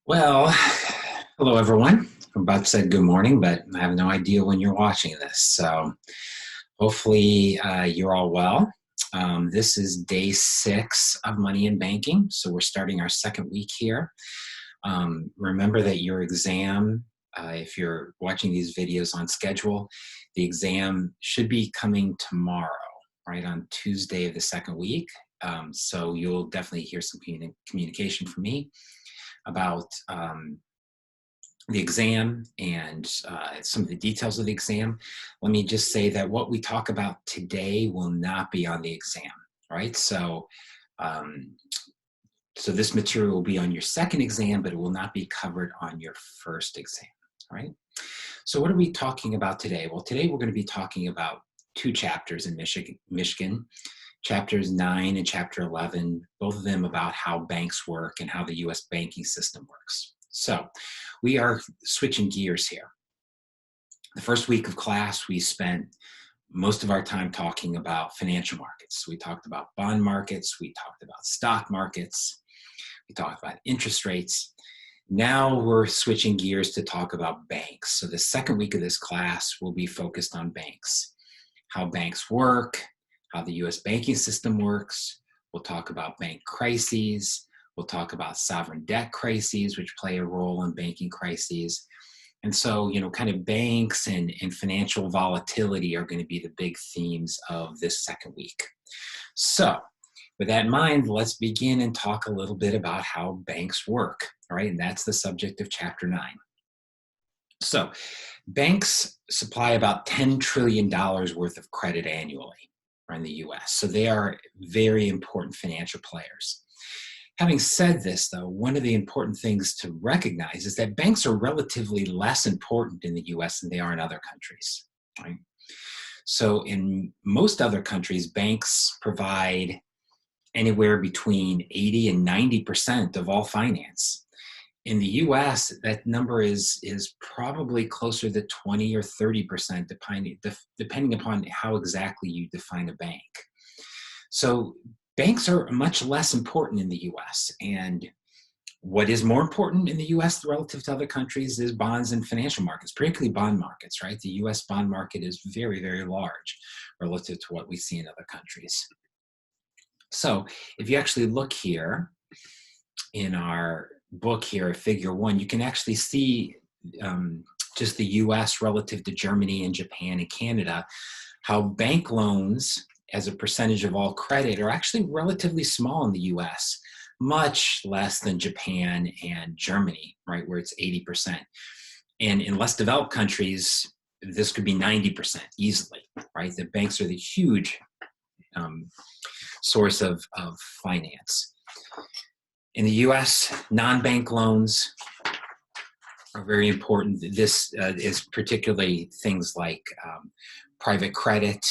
Well, hello everyone. I'm about to say good morning, but I have no idea when you're watching this. So hopefully you're all well. This is day 6 of Money in Banking. So we're starting our second week here. Remember that your exam, if you're watching these videos on schedule, the exam should be coming tomorrow, right on Tuesday of the second week. So you'll definitely hear some communication from me about the exam and some of the details of the exam. Let me just say that what we talk about today will not be on the exam, right? Um, so this material will be on your second exam, but it will not be covered on your first exam, right? So what are we talking about today? Well, today we're going to be talking about 2 chapters in Michigan, chapters 9 and chapter 11, both of them about how banks work and how the US banking system works. So we are switching gears here. The first week of class, we spent most of our time talking about financial markets. We talked about bond markets, we talked about stock markets, we talked about interest rates. Now we're switching gears to talk about banks. So the second week of this class will be focused on banks, how banks work, how the US banking system works. We'll talk about bank crises. We'll talk about sovereign debt crises, which play a role in banking crises. And so, kind of banks and financial volatility are going to be the big themes of this second week. So with that in mind, let's begin and talk a little bit about how banks work, all right? And that's the subject of chapter 9. So banks supply about $10 trillion worth of credit annually in the US. So they are very important financial players. Having said this, though, one of the important things to recognize is that banks are relatively less important in the US than they are in other countries, right? So in most other countries, banks provide anywhere between 80 and 90% of all finance. In the US, that number is probably closer to 20 or 30%, depending upon how exactly you define a bank. So banks are much less important in the US. And what is more important in the US relative to other countries is bonds and financial markets, particularly bond markets, right? The US bond market is very, very large relative to what we see in other countries. So if you actually look here in our book here, figure 1, you can actually see just the US relative to Germany and Japan and Canada, how bank loans as a percentage of all credit are actually relatively small in the US, much less than Japan and Germany, right, where it's 80%. And in less developed countries, this could be 90% easily, right? The banks are the huge source of finance. In the US, non-bank loans are very important. This is particularly things like private credit,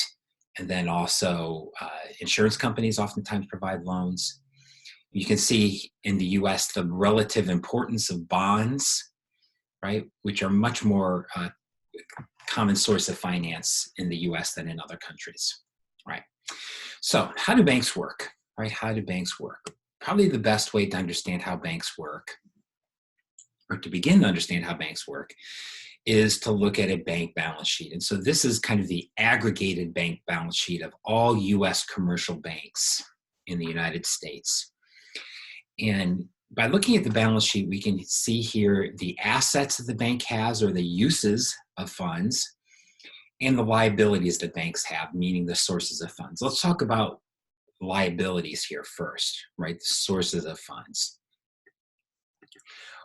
and then also insurance companies oftentimes provide loans. You can see in the US the relative importance of bonds, right, which are much more common source of finance in the US than in other countries, right? So how do banks work, right? How do banks work? Probably the best way to understand how banks work, or to begin to understand how banks work, is to look at a bank balance sheet. And so this is kind of the aggregated bank balance sheet of all US commercial banks in the United States. And by looking at the balance sheet, we can see here the assets that the bank has, or the uses of funds, and the liabilities that banks have, meaning the sources of funds. Let's talk about liabilities here first, right? The sources of funds.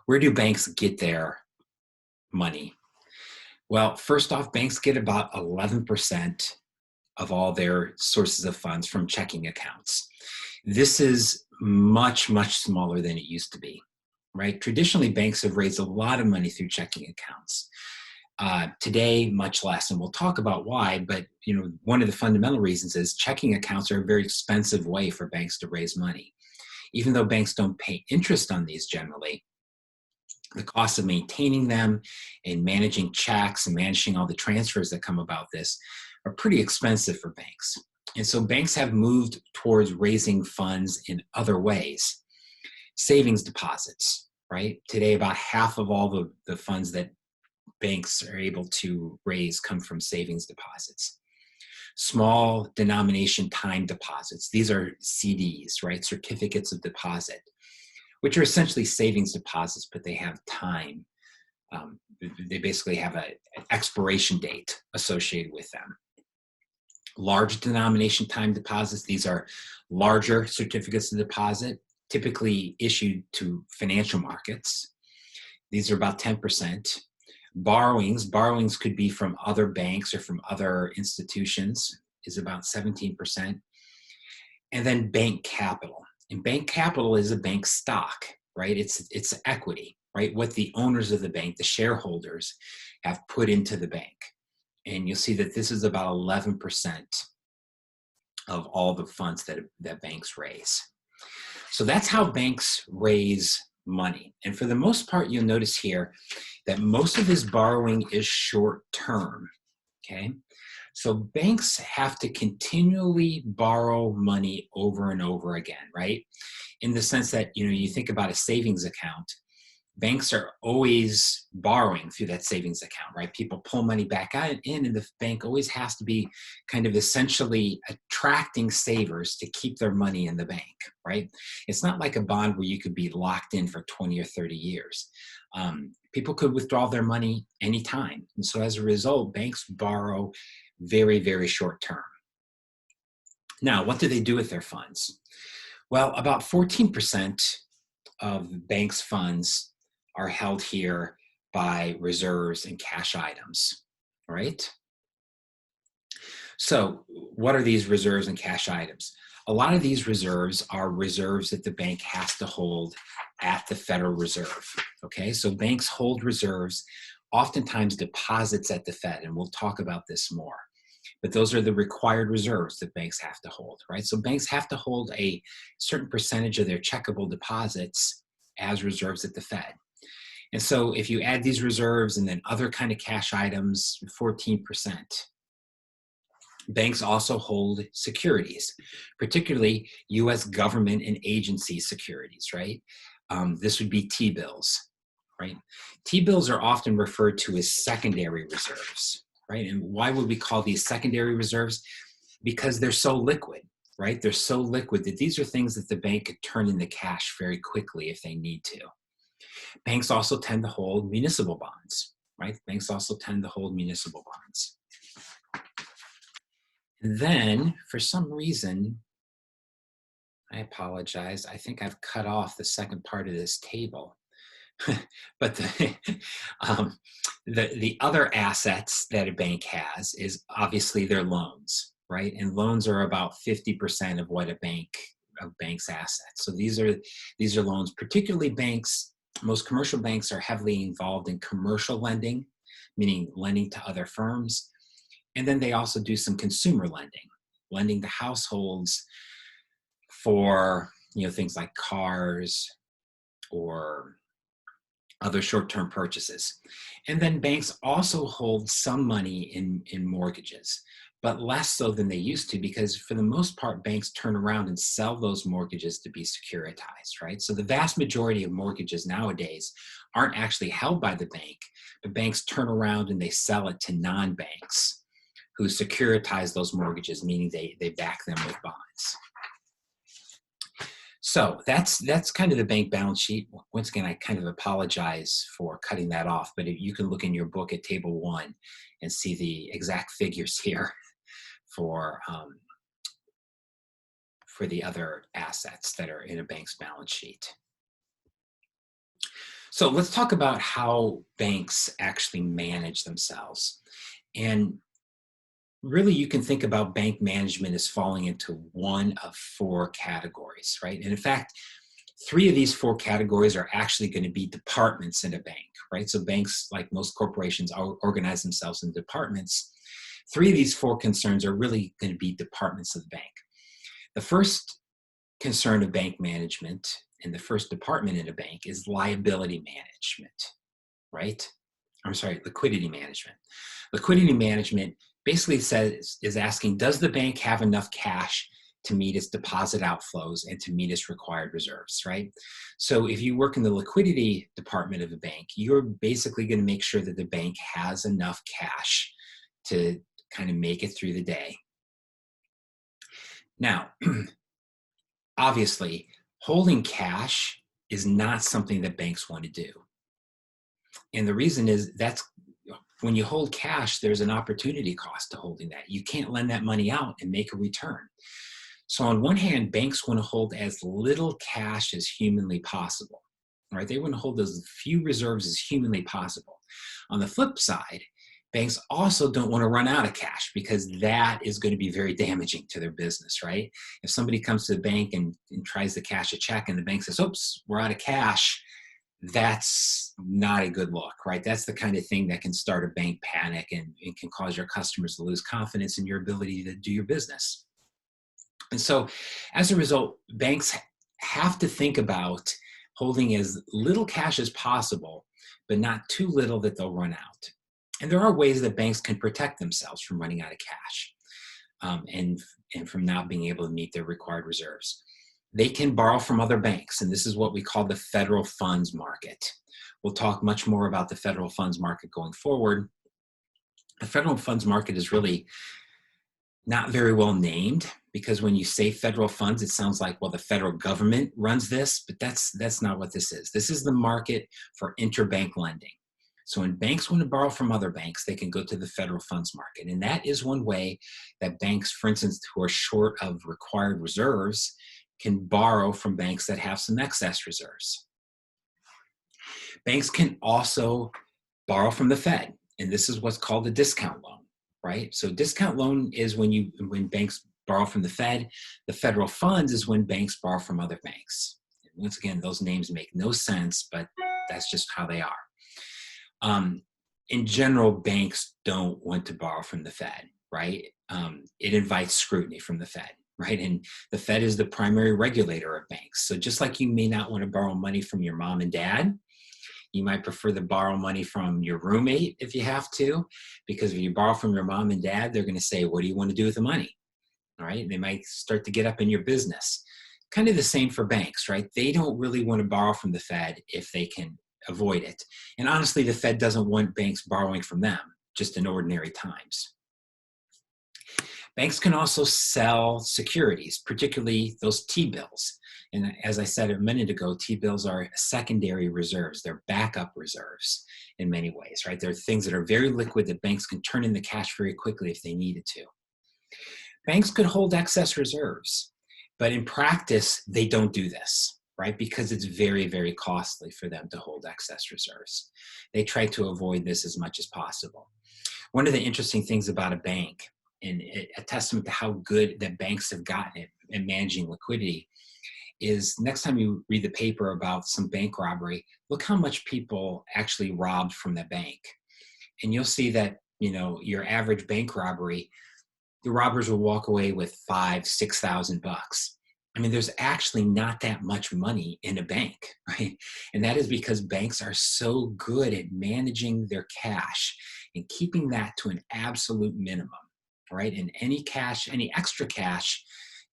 Where do banks get their money? Well, first off, banks get about 11% of all their sources of funds from checking accounts. This is much, much smaller than it used to be, right? Traditionally, banks have raised a lot of money through checking accounts. Today, much less, and we'll talk about why, but one of the fundamental reasons is checking accounts are a very expensive way for banks to raise money. Even though banks don't pay interest on these generally, the cost of maintaining them and managing checks and managing all the transfers that come about this are pretty expensive for banks. And so banks have moved towards raising funds in other ways. Savings deposits, right? Today, about half of all the funds that banks are able to raise come from savings deposits. Small denomination time deposits, these are CDs, right? Certificates of deposit, which are essentially savings deposits, but they have time. They basically have an expiration date associated with them. Large denomination time deposits, these are larger certificates of deposit, typically issued to financial markets. These are about 10%. Borrowings could be from other banks or from other institutions, is about 17%. And then bank capital. And bank capital is a bank stock, right? It's equity, right? What the owners of the bank, the shareholders, have put into the bank. And you'll see that this is about 11% of all the funds that banks raise. So that's how banks raise money. And for the most part, you'll notice here that most of this borrowing is short term, okay? So banks have to continually borrow money over and over again, right? In the sense that, you think about a savings account, banks are always borrowing through that savings account, right? People pull money back in, and the bank always has to be kind of essentially attracting savers to keep their money in the bank, right? It's not like a bond where you could be locked in for 20 or 30 years. People could withdraw their money anytime. And so as a result, banks borrow very, very short term. Now, what do they do with their funds? Well, about 14% of banks' funds are held here by reserves and cash items, right? So what are these reserves and cash items? A lot of these reserves are reserves that the bank has to hold at the Federal Reserve, okay? So banks hold reserves, oftentimes deposits at the Fed, and we'll talk about this more. But those are the required reserves that banks have to hold, right? So banks have to hold a certain percentage of their checkable deposits as reserves at the Fed. And so if you add these reserves and then other kind of cash items, 14%. Banks also hold securities, particularly US government and agency securities, right? This would be T-bills, right? T-bills are often referred to as secondary reserves, right? And why would we call these secondary reserves? Because they're so liquid, right? They're so liquid that these are things that the bank could turn into cash very quickly if they need to. Banks also tend to hold municipal bonds, right? Banks also tend to hold municipal bonds. And then, for some reason, I apologize, I think I've cut off the second part of this table. But the other assets that a bank has is obviously their loans, right? And loans are about 50% of what a bank's assets. So these are loans, particularly banks. Most commercial banks are heavily involved in commercial lending, meaning lending to other firms. And then they also do some consumer lending to households for things like cars or other short-term purchases. And then banks also hold some money in mortgages, but less so than they used to, because for the most part, banks turn around and sell those mortgages to be securitized, right? So the vast majority of mortgages nowadays aren't actually held by the bank, but banks turn around and they sell it to non-banks who securitize those mortgages, meaning they back them with bonds. So that's kind of the bank balance sheet. Once again, I kind of apologize for cutting that off, but you can look in your book at table 1 and see the exact figures here for the other assets that are in a bank's balance sheet. So let's talk about how banks actually manage themselves. And really, you can think about bank management as falling into one of 4 categories, right? And in fact, 3 of these 4 categories are actually going to be departments in a bank, right? So banks, like most corporations, organize themselves in departments. 3 of these 4 concerns are really going to be departments of the bank. The first concern of bank management and the first department in a bank is liability management, right? I'm sorry, liquidity management. Liquidity management basically is asking, does the bank have enough cash to meet its deposit outflows and to meet its required reserves, right? So if you work in the liquidity department of a bank, you're basically going to make sure that the bank has enough cash to kind of make it through the day. Now, obviously, holding cash is not something that banks want to do. And the reason is that's when you hold cash, there's an opportunity cost to holding that. You can't lend that money out and make a return. So on one hand, banks want to hold as little cash as humanly possible, right? They want to hold as few reserves as humanly possible. On the flip side, banks also don't want to run out of cash because that is going to be very damaging to their business, right? If somebody comes to the bank and tries to cash a check and the bank says, oops, we're out of cash, that's not a good look, right? That's the kind of thing that can start a bank panic and it can cause your customers to lose confidence in your ability to do your business. And so as a result, banks have to think about holding as little cash as possible, but not too little that they'll run out. And there are ways that banks can protect themselves from running out of cash and from not being able to meet their required reserves. They can borrow from other banks, and this is what we call the federal funds market. We'll talk much more about the federal funds market going forward. The federal funds market is really not very well named because when you say federal funds, it sounds like, well, the federal government runs this, but that's not what this is. This is the market for interbank lending. So when banks want to borrow from other banks, they can go to the federal funds market. And that is one way that banks, for instance, who are short of required reserves, can borrow from banks that have some excess reserves. Banks can also borrow from the Fed, and this is what's called a discount loan, right? So discount loan is when banks borrow from the Fed. The federal funds is when banks borrow from other banks. And once again, those names make no sense, but that's just how they are. In general, banks don't want to borrow from the Fed, right? It invites scrutiny from the Fed. Right? And the Fed is the primary regulator of banks. So just like you may not want to borrow money from your mom and dad, you might prefer to borrow money from your roommate if you have to, because if you borrow from your mom and dad, they're going to say, what do you want to do with the money? All right. They might start to get up in your business. Kind of the same for banks, right? They don't really want to borrow from the Fed if they can avoid it. And honestly, the Fed doesn't want banks borrowing from them just in ordinary times. Banks can also sell securities, particularly those T-bills. And as I said a minute ago, T-bills are secondary reserves. They're backup reserves in many ways, right? They're things that are very liquid that banks can turn in the cash very quickly if they needed to. Banks could hold excess reserves, but in practice, they don't do this, right? Because it's very, very costly for them to hold excess reserves. They try to avoid this as much as possible. One of the interesting things about a bank, and a testament to how good that banks have gotten at managing liquidity, is next time you read the paper about some bank robbery, look how much people actually robbed from the bank. And you'll see that, your average bank robbery, the robbers will walk away with $5,000-6,000. I mean, there's actually not that much money in a bank, right? And that is because banks are so good at managing their cash and keeping that to an absolute minimum. Right? And any extra cash,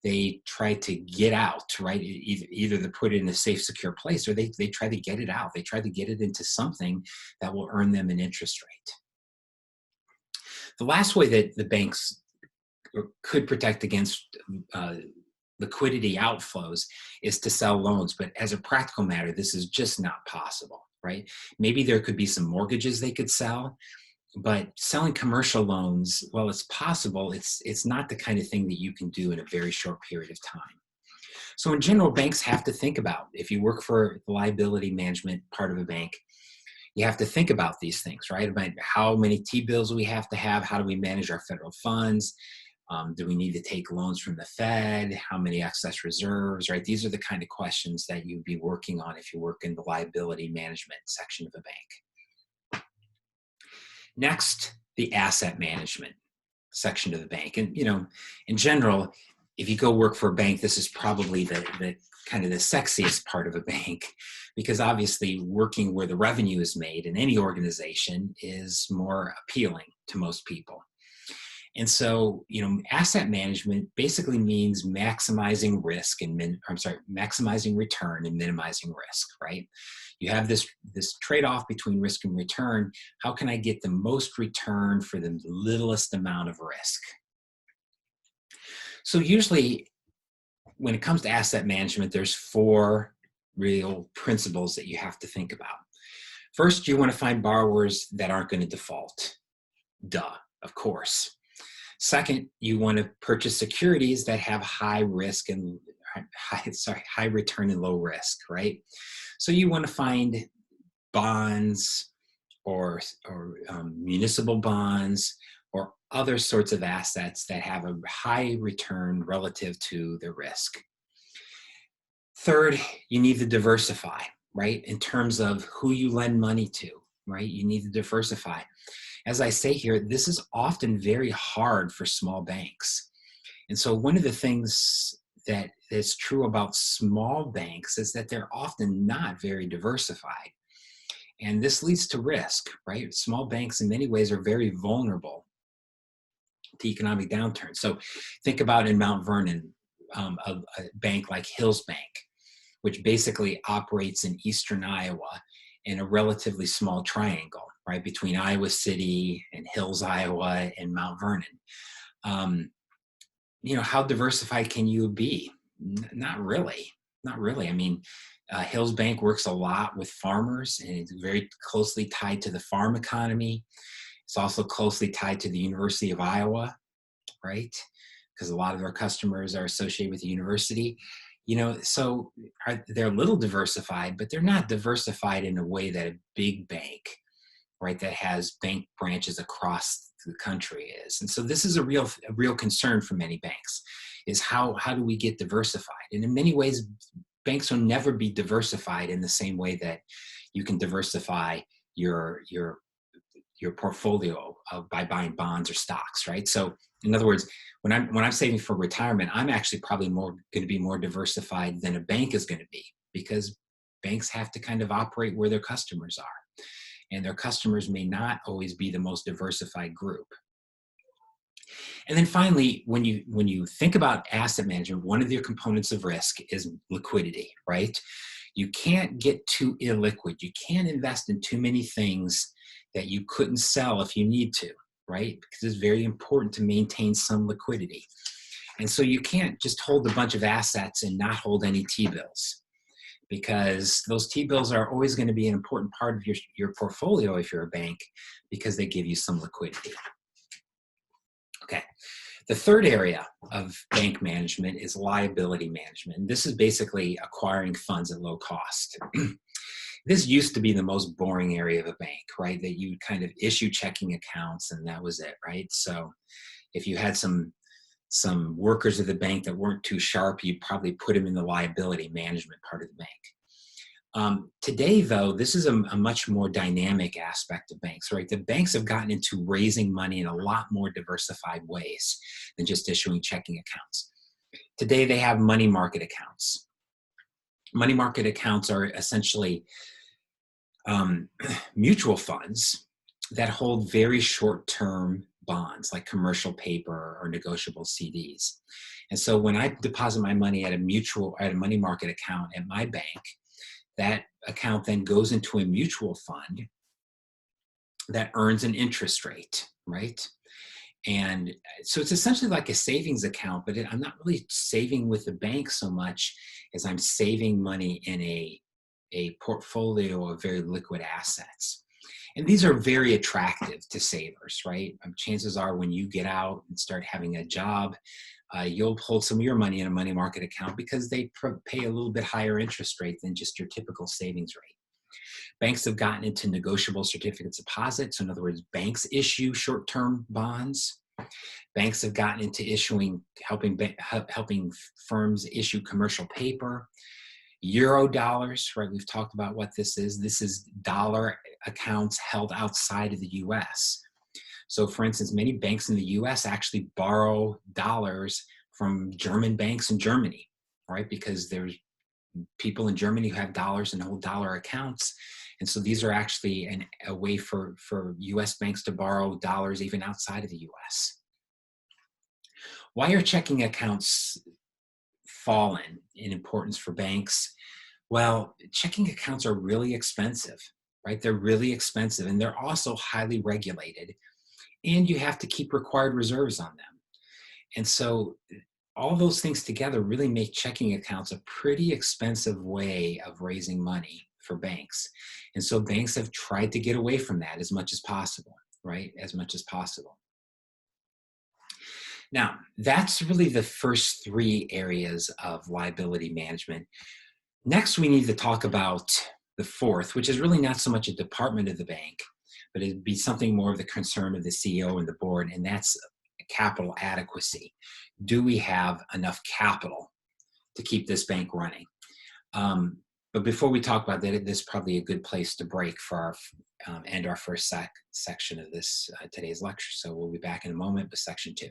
they try to get out, right? Either to put it in a safe, secure place, or they try to get it out. They try to get it into something that will earn them an interest rate. The last way that the banks could protect against liquidity outflows is to sell loans. But as a practical matter, this is just not possible, right? Maybe there could be some mortgages they could sell. But selling commercial loans, well, it's possible. It's not the kind of thing that you can do in a very short period of time. So in general, banks have to think about, if you work for the liability management part of a bank, you have to think about these things, right? About how many T-bills we have to have, how do we manage our federal funds, do we need to take loans from the Fed, how many excess reserves, right? These are the kind of questions that you'd be working on if you work in the liability management section of a bank. Next, the asset management section of the bank. And, in general, if you go work for a bank, this is probably the kind of the sexiest part of a bank, because obviously working where the revenue is made in any organization is more appealing to most people. And so, asset management basically means maximizing risk and maximizing return and minimizing risk, right? You have this trade-off between risk and return. How can I get the most return for the littlest amount of risk? So usually when it comes to asset management, there's four real principles that you have to think about. First, you want to find borrowers that aren't going to default. Duh, of course. Second, you want to purchase securities that have high risk and high return and low risk, right? So you want to find bonds or municipal bonds or other sorts of assets that have a high return relative to the risk. Third, you need to diversify, right? In terms of who you lend money to, right? You need to diversify. As I say here, this is often very hard for small banks. And so one of the things that is true about small banks is that they're often not very diversified. And this leads to risk, right? Small banks in many ways are very vulnerable to economic downturn. So think about in Mount Vernon, a bank like Hills Bank, which basically operates in eastern Iowa in a relatively small triangle, right, between Iowa City and Hills, Iowa, and Mount Vernon. How diversified can you be? Not really. Not really. I mean, Hills Bank works a lot with farmers, and it's very closely tied to the farm economy. It's also closely tied to the University of Iowa, right? Because a lot of our customers are associated with the university. So they're a little diversified, but they're not diversified in a way that a big bank, right, that has bank branches across the country is. And so this is a real concern for many banks, is how do we get diversified? And in many ways, banks will never be diversified in the same way that you can diversify your portfolio by buying bonds or stocks, right? So in other words, when I'm saving for retirement, I'm actually probably going to be more diversified than a bank is going to be, because banks have to kind of operate where their customers are, and their customers may not always be the most diversified group. And then finally, when you think about asset management, one of the components of risk is liquidity, right? You can't get too illiquid. You can't invest in too many things that you couldn't sell if you need to, right? Because it's very important to maintain some liquidity. And so you can't just hold a bunch of assets and not hold any T-bills, because those T-bills are always going to be an important part of your portfolio if you're a bank, because they give you some liquidity. Okay. The third area of bank management is liability management. This is basically acquiring funds at low cost. This used to be the most boring area of a bank, right? That you kind of issue checking accounts and that was it, right? So if you had some workers of the bank that weren't too sharp, you'd probably put them in the liability management part of the bank. Today, though, this is a much more dynamic aspect of banks, right? The banks have gotten into raising money in a lot more diversified ways than just issuing checking accounts. Today, they have money market accounts. Money market accounts are essentially mutual funds that hold very short-term bonds, like commercial paper or negotiable CDs. And so when I deposit my money at a money market account at my bank, that account then goes into a mutual fund that earns an interest rate, right? And so it's essentially like a savings account, but I'm not really saving with the bank so much as I'm saving money in a portfolio of very liquid assets. And these are very attractive to savers, right? Chances are when you get out and start having a job, you'll hold some of your money in a money market account because they pay a little bit higher interest rate than just your typical savings rate. Banks have gotten into negotiable certificates of deposit. So in other words, banks issue short-term bonds. Banks have gotten into helping firms issue commercial paper. Euro dollars, right? We've talked about what this is. This is dollar accounts held outside of the US. So for instance, many banks in the US actually borrow dollars from German banks in Germany, right? Because there's people in Germany who have dollars and hold dollar accounts. And so these are actually a way for US banks to borrow dollars even outside of the US. Why are checking accounts fallen in importance for banks? Well, checking accounts are really expensive, right? They're really expensive and they're also highly regulated, and you have to keep required reserves on them. And so all those things together really make checking accounts a pretty expensive way of raising money for banks. And so banks have tried to get away from that as much as possible, right? As much as possible. Now, that's really the first three areas of liability management. Next, we need to talk about the fourth, which is really not so much a department of the bank, but it'd be something more of the concern of the CEO and the board, and that's capital adequacy. Do we have enough capital to keep this bank running? But before we talk about that, this is probably a good place to break for our end our first section of this today's lecture. So we'll be back in a moment with section 2.